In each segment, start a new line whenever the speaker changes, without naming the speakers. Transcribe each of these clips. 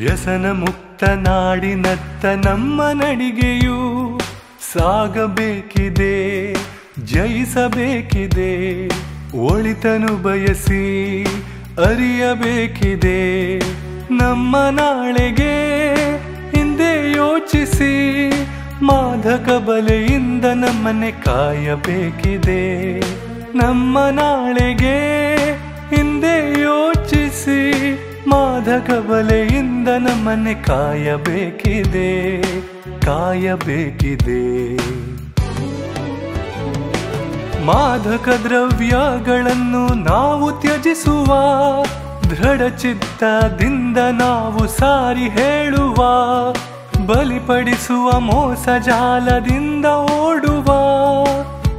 ವ್ಯಸನ ಮುಕ್ತ ನಾಡಿನತ್ತ ನಮ್ಮ ನಡಿಗೆಯು ಸಾಗಬೇಕಿದೆ, ಜಯಿಸಬೇಕಿದೆ. ಒಳಿತನು ಬಯಸಿ ಅರಿಯಬೇಕಿದೆ. ನಮ್ಮ ನಾಳೆಗೆ ಹಿಂದೆ ಯೋಚಿಸಿ ಮಾದಕ ಬಲೆಯಿಂದ ನಮ್ಮನ್ನೇ ಕಾಯಬೇಕಿದೆ. ನಮ್ಮ ನಾಳೆಗೆ ಹಿಂದೆ ಯೋಚಿಸಿ ಮಾದಕ ಬಲೆಯಿಂದ ನಮ್ಮನ್ನೇ ಕಾಯಬೇಕಿದೆ, ಕಾಯಬೇಕಿದೆ. ಮಾದಕ ದ್ರವ್ಯಗಳನ್ನು ನಾವು ತ್ಯಜಿಸುವ, ದೃಢ ಚಿತ್ತದಿಂದ ನಾವು ಸಾರಿ ಹೇಳುವ, ಬಲಿಪಡಿಸುವ ಮೋಸ ಜಾಲದಿಂದ ಓಡುವ,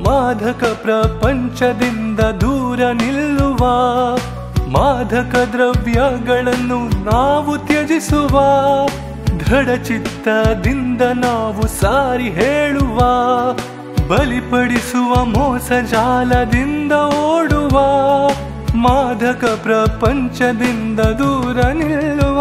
ಮಾದಕ ಪ್ರಪಂಚದಿಂದ ದೂರ ನಿಲ್ಲುವ. ಮಾದಕ ದ್ರವ್ಯಗಳನ್ನು ನಾವು ತ್ಯಜಿಸುವ, ದೃಢ ಚಿತ್ತದಿಂದ ನಾವು ಸಾರಿ ಹೇಳುವ, ಬಲಿಪಡಿಸುವ ಮೋಸ ಜಾಲದಿಂದ ಓಡುವ, ಮಾದಕ ಪ್ರಪಂಚದಿಂದ ದೂರ ನಿಲ್ಲುವ.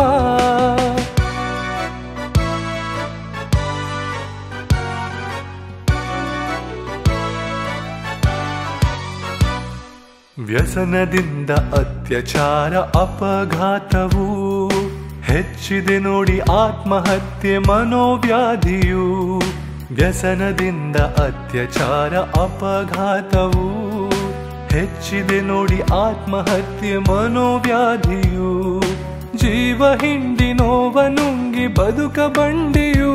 ವ್ಯಸನದಿಂದ ಅತ್ಯಾಚಾರ ಅಪಘಾತವು ಹೆಚ್ಚಿದೆ ನೋಡಿ, ಆತ್ಮಹತ್ಯೆ ಮನೋವ್ಯಾಧಿಯು. ವ್ಯಸನದಿಂದ ಅತ್ಯಾಚಾರ ಅಪಘಾತವು ಹೆಚ್ಚಿದೆ ನೋಡಿ, ಆತ್ಮಹತ್ಯೆ ಮನೋವ್ಯಾಧಿಯು. ಜೀವ ಹಿಂಡಿ ನೋವ ನುಂಗಿ ಬದುಕ ಬಂಡಿಯು,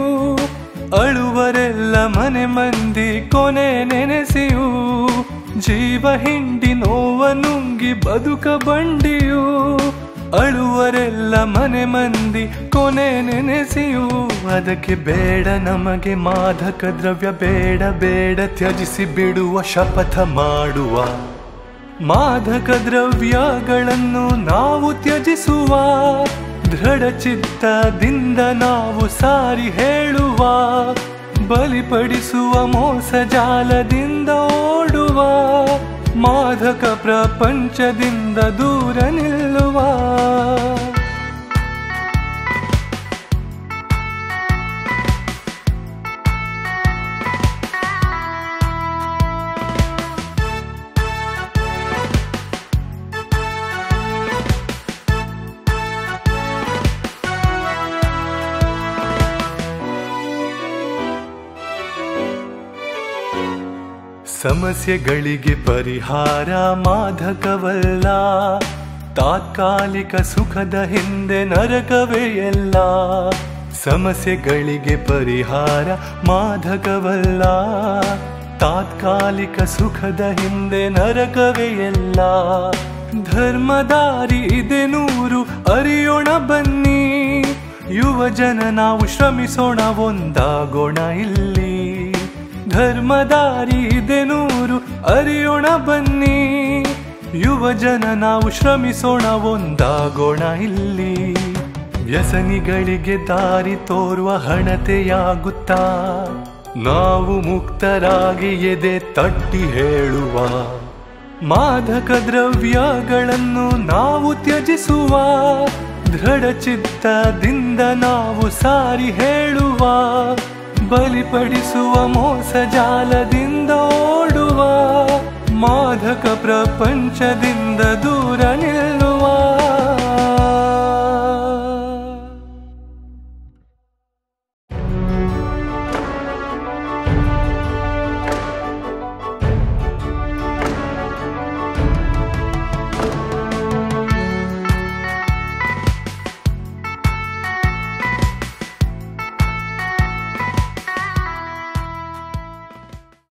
ಅಳುವರೆಲ್ಲ ಮನೆ ಮಂದಿ ಕೊನೆ ನೆನೆಸಿಯು. ಜೀವ ಹಿಂಡಿ ನೋವ ನುಂಗಿ ಬದುಕ ಬಂಡಿಯು, ಅಳುವರೆಲ್ಲ ಮನೆ ಮಂದಿ ಕೊನೆ ನೆನೆಸಿಯು. ಅದಕ್ಕೆ ಬೇಡ ನಮಗೆ ಮಾದಕ ದ್ರವ್ಯ, ಬೇಡ ಬೇಡ ತ್ಯಜಿಸಿ ಬಿಡುವ ಶಪಥ ಮಾಡುವ. ಮಾದಕ ದ್ರವ್ಯಗಳನ್ನು ನಾವು ತ್ಯಜಿಸುವ, ದೃಢ ಚಿತ್ತದಿಂದ ನಾವು ಸಾರಿ ಹೇಳುವ, ಬಲಿಪಡಿಸುವ ಮೋಸ ಜಾಲದಿಂದ ಓಡುವ, ಮಾದಕ ಪ್ರಪಂಚದಿಂದ ದೂರ ನಿಲ್ಲುವ. ಸಮಸ್ಯೆಗಳಿಗೆ ಪರಿಹಾರ ಮಾದಕವಲ್ಲ, ತಾತ್ಕಾಲಿಕ ಸುಖದ ಹಿಂದೆ ನರಕವೇ ಎಲ್ಲ. ಸಮಸ್ಯೆಗಳಿಗೆ ಪರಿಹಾರ ಮಾದಕವಲ್ಲ, ತಾತ್ಕಾಲಿಕ ಸುಖದ ಹಿಂದೆ ನರಕವೇ ಎಲ್ಲ. ಧರ್ಮದಾರಿ ಇದೆ ನೂರು, ಅರಿಯೋಣ ಬನ್ನಿ. ಯುವ ಜನ ನಾವು ಶ್ರಮಿಸೋಣ, ಒಂದಾಗೋಣ ಇಲ್ಲಿ. ಧರ್ಮದಾರಿ ಇದೆ ನೂರು, ಅರಿಯೋಣ ಬನ್ನಿ. ಯುವ ಜನ ನಾವು ಶ್ರಮಿಸೋಣ, ಒಂದಾಗೋಣ ಇಲ್ಲಿ. ವ್ಯಸನಿಗಳಿಗೆ ದಾರಿ ತೋರುವ ಹಣತೆಯಾಗುತ್ತಾ ನಾವು ಮುಕ್ತರಾಗಿ ಎದೆ ತಟ್ಟಿ ಹೇಳುವ. ಮಾದಕ ದ್ರವ್ಯಗಳನ್ನು ನಾವು ತ್ಯಜಿಸುವ, ದೃಢ ಚಿತ್ತದಿಂದ ನಾವು ಸಾರಿ ಹೇಳುವ, ಬಲಿಪಡಿಸುವ ಮೋಸ ಜಾಲದಿಂದ ಓಡುವ, ಮಾದಕ ಪ್ರಪಂಚದಿಂದ ದೂರ